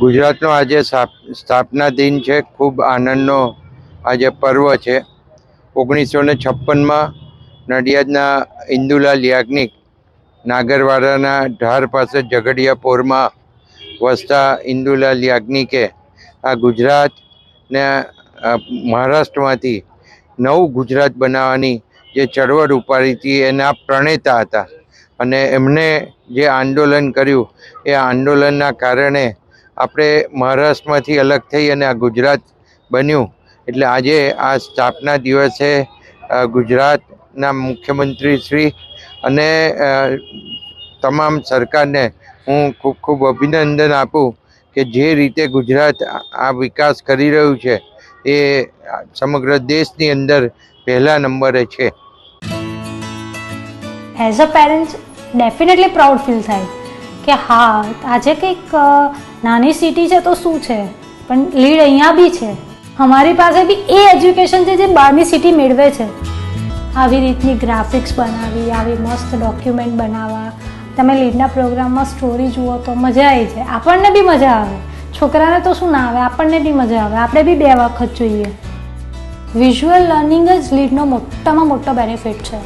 ગુજરાતનો આજે સ્થાપના દિન છે. ખૂબ આનંદનો આજે પર્વ છે. 1956માં નડિયાદના ઇન્દુલાલ યાજ્ઞિક નાગરવાડાના ઢાર પાસે ઝઘડિયા પોરમાં વસતા ઇન્દુલાલ યાજ્ઞિકે આ ગુજરાતને મહારાષ્ટ્રમાંથી નવું ગુજરાત બનાવવાની જે ચળવળ ઉપાડી હતી એના પ્રણેતા હતા. અને એમને જે આંદોલન કર્યું એ આંદોલનના કારણે આપણે મહારાષ્ટ્રમાંથી અલગ થઈ અને આ ગુજરાત બન્યું. એટલે આજે આ સ્થાપના દિવસે ગુજરાતના મુખ્યમંત્રી શ્રી અને તમામ સરકારને હું ખૂબ ખૂબ અભિનંદન આપું કે જે રીતે ગુજરાત આ વિકાસ કરી રહ્યું છે એ સમગ્ર દેશની અંદર પહેલા નંબરે છે. As a parents definitely proud feel થાય કે હા, આજે કંઈક નાની સિટી છે તો શું છે, પણ લીડ અહીંયા બી છે. અમારી પાસે બી એ એજ્યુકેશન છે જે બહારની સિટી મેળવે છે. આવી રીતની ગ્રાફિક્સ બનાવી, આવી મસ્ત ડોક્યુમેન્ટ બનાવવા, તમે લીડના પ્રોગ્રામમાં સ્ટોરી જુઓ તો મજા આવી જાય. આપણને બી મજા આવે, છોકરાને તો શું ના આવે, આપણને બી મજા આવે. આપણે બી 2 વખત જોઈએ. વિઝ્યુઅલ લર્નિંગ જ લીડનો મોટામાં મોટો બેનિફિટ છે.